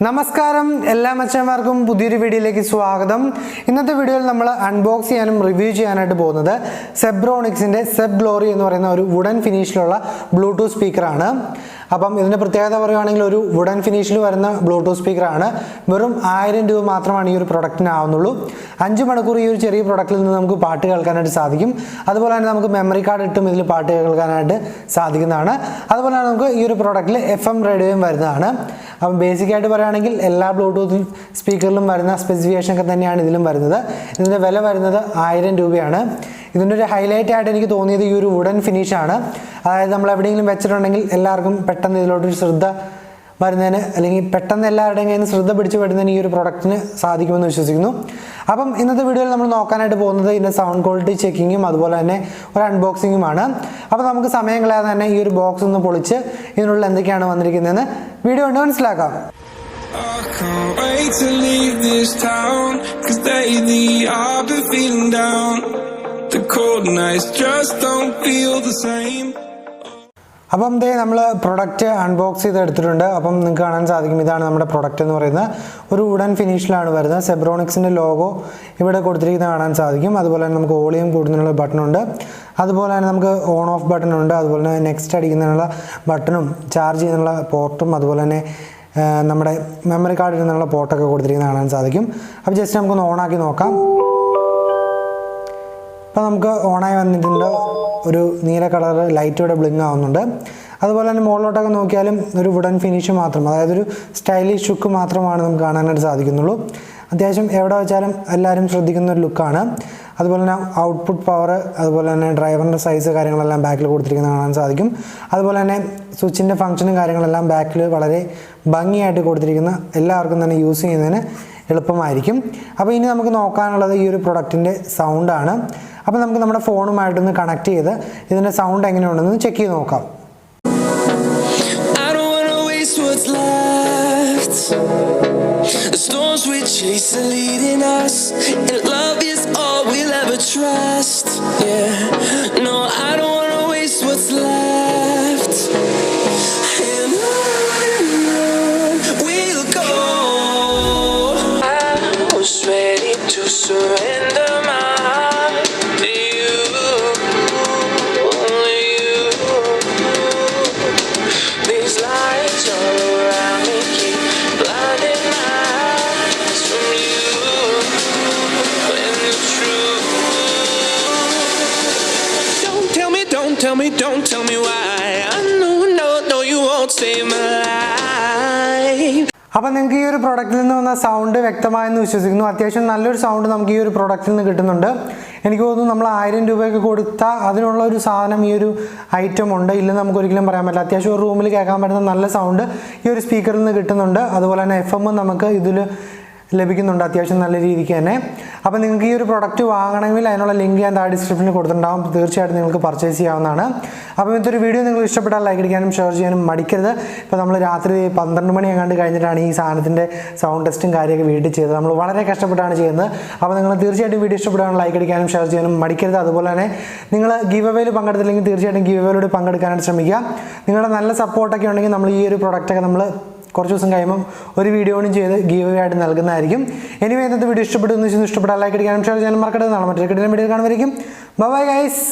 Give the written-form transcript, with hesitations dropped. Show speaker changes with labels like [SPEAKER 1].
[SPEAKER 1] നമസ്കാരം എല്ലാ മച്ചന്മാർക്കും പുതിയൊരു വീഡിയോയിലേക്ക് സ്വാഗതം. ഇന്നത്തെ വീഡിയോയിൽ നമ്മൾ അൺബോക്സ് ചെയ്യാനും റിവ്യൂ ചെയ്യാനായിട്ട് പോകുന്നത് സെബ്രോണിക്സിന്റെ സെബ് ഗ്ലോറി എന്ന് പറയുന്ന ഒരു വുഡൻ ഫിനിഷിലുള്ള ബ്ലൂടൂത്ത് സ്പീക്കറാണ്. അപ്പം ഇതിന്റെ പ്രത്യേകത പറയുകയാണെങ്കിൽ ഒരു വുഡൻ ഫിനിഷിൽ വരുന്ന ബ്ലൂടൂത്ത് സ്പീക്കറാണ്. വെറും 1000 രൂപ മാത്രമാണ് ഈ ഒരു പ്രൊഡക്റ്റിന് ആവുന്നുള്ളൂ. 5 മണിക്കൂർ ഈ ഒരു ചെറിയ പ്രൊഡക്റ്റിൽ നിന്ന് നമുക്ക് പാട്ട് കേൾക്കാനായിട്ട് സാധിക്കും. അതുപോലെ തന്നെ നമുക്ക് മെമ്മറി കാർഡ് ഇട്ടും ഇതിൽ പാട്ട് കേൾക്കാനായിട്ട് സാധിക്കുന്നതാണ്. അതുപോലെ തന്നെ നമുക്ക് ഈ ഒരു പ്രൊഡക്റ്റിൽ FM റേഡിയോയും വരുന്നതാണ്. അപ്പം ബേസിക്കായിട്ട് പറയുകയാണെങ്കിൽ എല്ലാ ബ്ലൂടൂത്ത് സ്പീക്കറിലും വരുന്ന സ്പെസിഫിക്കേഷൻ ഒക്കെ തന്നെയാണ് ഇതിലും വരുന്നത്. ഇതിൻ്റെ വില വരുന്നത് 1000 രൂപയാണ്. ഇതിൻ്റെ ഒരു ഹൈലൈറ്റ് ആയിട്ട് എനിക്ക് തോന്നിയത് ഈ ഒരു വുഡൻ ഫിനിഷാണ്. അതായത് നമ്മൾ എവിടെയെങ്കിലും വെച്ചിട്ടുണ്ടെങ്കിൽ എല്ലാവർക്കും പെട്ടെന്ന് ഇതിലോട്ടൊരു ശ്രദ്ധ വരുന്നതിന് അല്ലെങ്കിൽ പെട്ടെന്ന് എല്ലാവരുടെയും കയ്യിൽ നിന്ന് ശ്രദ്ധ പിടിച്ച് വരുന്നതിന് ഈ ഒരു പ്രൊഡക്റ്റിന് സാധിക്കുമെന്ന് വിശ്വസിക്കുന്നു. അപ്പം ഇന്നത്തെ വീഡിയോയിൽ നമ്മൾ നോക്കാനായിട്ട് പോകുന്നത് ഇതിൻ്റെ സൗണ്ട് ക്വാളിറ്റി ചെക്കിങ്ങും അതുപോലെ തന്നെ ഒരു അൺബോക്സിങ്ങുമാണ്. അപ്പോൾ നമുക്ക് സമയം കളയാതെ തന്നെ ഈ ഒരു ബോക്സ് ഒന്ന് പൊളിച്ച് ഇതിനുള്ളിൽ എന്തൊക്കെയാണ് വന്നിരിക്കുന്നതെന്ന് വീഡിയോ കൊണ്ട് മനസ്സിലാക്കാം. അപ്പം ദേ നമ്മൾ പ്രൊഡക്റ്റ് അൺബോക്സ് ചെയ്ത് എടുത്തിട്ടുണ്ട്. അപ്പം നിങ്ങൾക്ക് കാണാൻ സാധിക്കും, ഇതാണ് നമ്മുടെ പ്രൊഡക്റ്റ് എന്ന് പറയുന്നത്. ഒരു വുഡൻ ഫിനിഷിലാണ് വരുന്നത്. സെബ്രോണിക്സിൻ്റെ ലോഗോ ഇവിടെ കൊടുത്തിരിക്കുന്നത് കാണാൻ സാധിക്കും. അതുപോലെ തന്നെ നമുക്ക് വോളിയം കൂടുന്നതിനുള്ള ബട്ടണുണ്ട്. അതുപോലെ തന്നെ നമുക്ക് ഓൺ ഓഫ് ബട്ടൺ ഉണ്ട്. അതുപോലെ തന്നെ നെക്സ്റ്റ് അടിക്കുന്നതിനുള്ള ബട്ടണും ചാർജ് ചെയ്യുന്നതിനുള്ള പോർട്ടും അതുപോലെ തന്നെ നമ്മുടെ മെമ്മറി കാർഡിൽ നിന്നുള്ള പോർട്ടൊക്കെ കൊടുത്തിരിക്കുന്നത് കാണാൻ സാധിക്കും. അപ്പോൾ ജസ്റ്റ് നമുക്കൊന്ന് ഓണാക്കി നോക്കാം. അപ്പോൾ നമുക്ക് ഓണായി വന്നിട്ടുണ്ട്. ഒരു നീല കളർ ലൈറ്റ് ഇവിടെ ബ്ലിങ്ക് ആവുന്നുണ്ട്. അതുപോലെ തന്നെ മുകളിലോട്ടൊക്കെ നോക്കിയാലും ഒരു വുഡൻ ഫിനിഷ് മാത്രം, അതായത് ഒരു സ്റ്റൈലിഷ് ലുക്ക് മാത്രമാണ് നമുക്ക് കാണാനായിട്ട് സാധിക്കുന്നുള്ളൂ. അത്യാവശ്യം എവിടെ വെച്ചാലും എല്ലാവരും ശ്രദ്ധിക്കുന്ന ഒരു ലുക്കാണ്. അതുപോലെ തന്നെ ഔട്ട്പുട്ട് പവർ, അതുപോലെ തന്നെ ഡ്രൈവറിൻ്റെ സൈസ് കാര്യങ്ങളെല്ലാം ബാക്കിൽ കൊടുത്തിരിക്കുന്നത് കാണാൻ സാധിക്കും. അതുപോലെ തന്നെ സ്വിച്ചിൻ്റെ ഫംഗ്ഷനും കാര്യങ്ങളെല്ലാം ബാക്കിൽ വളരെ ഭംഗിയായിട്ട് കൊടുത്തിരിക്കുന്ന, എല്ലാവർക്കും തന്നെ യൂസ് ചെയ്യുന്നതിന് എളുപ്പമായിരിക്കും. അപ്പോൾ ഇനി നമുക്ക് നോക്കാനുള്ളത് ഈ ഒരു പ്രൊഡക്റ്റിൻ്റെ സൗണ്ടാണ്. അപ്പോൾ നമുക്ക് നമ്മുടെ ഫോണുമായിട്ടൊന്ന് കണക്ട് ചെയ്ത് ഇതിൻ്റെ സൗണ്ട് എങ്ങനെയുണ്ടെന്ന് ചെക്ക് ചെയ്ത് നോക്കാം. The storms we chase are leading us, and love is all we'll ever trust. Yeah, no, I don't wanna waste what's left. And on we'll go. I was ready to surrender my heart to you, only you. These lights all around me keep blinding my eyes from you and the truth. Don't tell me why. I know you won't save my life. അപ്പം നിങ്ങൾക്ക് ഈ ഒരു പ്രൊഡക്റ്റിൽ നിന്ന് വന്ന sound വ്യക്തമായെന്ന് വിശ്വസിക്കുന്നു. അത്യാവശ്യം നല്ലൊരു sound നമുക്ക് ഈ ഒരു പ്രൊഡക്റ്റിൽ നിന്ന് കിട്ടുന്നുണ്ട്. എനിക്ക് തോന്നുന്നു നമ്മൾ 1000 രൂപയ്ക്ക് കൊടുത്താൽ അതിനുള്ള ഒരു സാധനം ഈ ഒരു ഐറ്റം ഉണ്ട്, ഇല്ലെന്ന് നമുക്ക് ഒരിക്കലും പറയാൻ പറ്റില്ല. അത്യാവശ്യം ഒരു റൂമിൽ കേൾക്കാൻ പറ്റുന്ന നല്ല സൗണ്ട് ഈ ഒരു സ്പീക്കറിൽ നിന്ന് കിട്ടുന്നുണ്ട്. അതുപോലെ തന്നെ FM നമുക്ക് ഇതിൽ ലഭിക്കുന്നുണ്ട് അത്യാവശ്യം നല്ല രീതിക്ക് തന്നെ. അപ്പോൾ നിങ്ങൾക്ക് ഈ ഒരു പ്രൊഡക്റ്റ് വാങ്ങണമെങ്കിൽ അതിനുള്ള ലിങ്ക് ഞാൻ താഴെ ഡിസ്ക്രിപ്ഷനിൽ കൊടുത്തിട്ടുണ്ടാകും. തീർച്ചയായിട്ടും നിങ്ങൾക്ക് പർച്ചേസ് ചെയ്യാവുന്നതാണ്. അപ്പോൾ ഇന്നത്തെ ഒരു വീഡിയോ നിങ്ങൾ ഇഷ്ടപ്പെട്ടാൽ ലൈക്ക് അടിക്കാനും ഷെയർ ചെയ്യാനും മടിക്കരുത്. ഇപ്പോൾ നമ്മൾ രാത്രി 12 മണി എങ്ങാണ്ട് കഴിഞ്ഞിട്ടാണ് ഈ സാധനത്തിൻ്റെ സൗണ്ട് ടെസ്റ്റും കാര്യമൊക്കെ വീട്ടിൽ ചെയ്തത്. നമ്മൾ വളരെ കഷ്ടപ്പെട്ടാണ് ചെയ്യുന്നത്. അപ്പോൾ നിങ്ങൾ തീർച്ചയായിട്ടും വീഡിയോ ഇഷ്ടപ്പെട്ടാൽ ലൈക്ക് അടിക്കാനും ഷെയർ ചെയ്യാനും മടിക്കരുത്. അതുപോലെ തന്നെ നിങ്ങൾ ഗീവ് അവേയിൽ പങ്കെടുത്തില്ലെങ്കിൽ തീർച്ചയായിട്ടും ഗീവ് അവേയിലൂടെ പങ്കെടുക്കാനായിട്ട് ശ്രമിക്കുക. നിങ്ങളുടെ നല്ല സപ്പോർട്ടൊക്കെ ഉണ്ടെങ്കിൽ നമ്മൾ ഈ ഒരു പ്രൊഡക്റ്റൊക്കെ നമ്മൾ കുറച്ച് ദിവസം കഴിയുമ്പം ഒരു വീഡിയോ കൂടി ചെയ്ത് ഗീവ് അവേ ആയിട്ട് നൽകുന്നതായിരിക്കും. എനിവേ ഇന്നത്തെ വീഡിയോ ഇഷ്ടപ്പെട്ടാൽ ലൈക്ക് അടിക്കാനും ഷെയർ ചെയ്യാനും മറക്കരുത്. നാളെ മറ്റൊരു വീഡിയോ കാണുമായിരിക്കും. Bye guys.